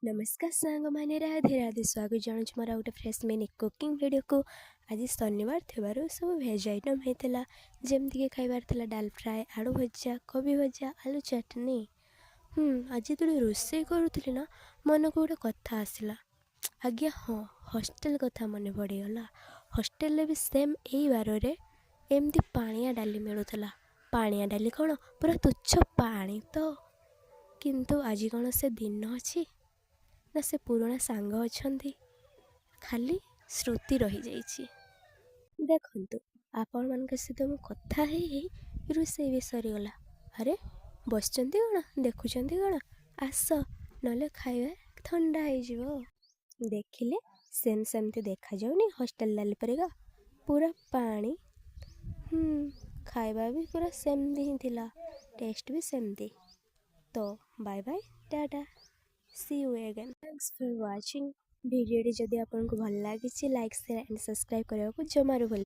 नमस्कार सांग मैंने राधे राधे स्वागत जानुछ मोर गोटे फ्रेश मिनी कुकिंग वीडियो को। आज शनिवार थी सब भेज आइटम होता जमती खाइबार था डाल फ्राए आलू भजा कोबी भजा आलू चटनी। आज जो रोषे करूली ना मन को गोटे कथा आसला आज्ञा हाँ हॉस्टेल कथा मन पड़गला। हॉस्टेल भी सेम यही बार एमती पानिया डाली मिलूला। पानिया डाली कौन पूरा तुच्छ पानी तो किंतु आज कौन से दिन अच्छी ना से पुराना सांग अच्छा खाली श्रुति रही जाइए। देखु आपण मान सहित मु कथा रोषे भी सरीगला। अरे बस कौन देखुं कौन आस ना खाଇବା ठंडा हो देखिले सेम सेमती देखा जाऊनी हॉस्टेल डाली परिका पूरा पानी। खाଇବା भी पूरा सेमती ही थिला टेस्ट भी सेमती। तो bye bye tata see you again. Thanks for watching video जदि आपको भल लगी लाइक शेयर एंड सब्सक्राइब करने को जमारू भूल।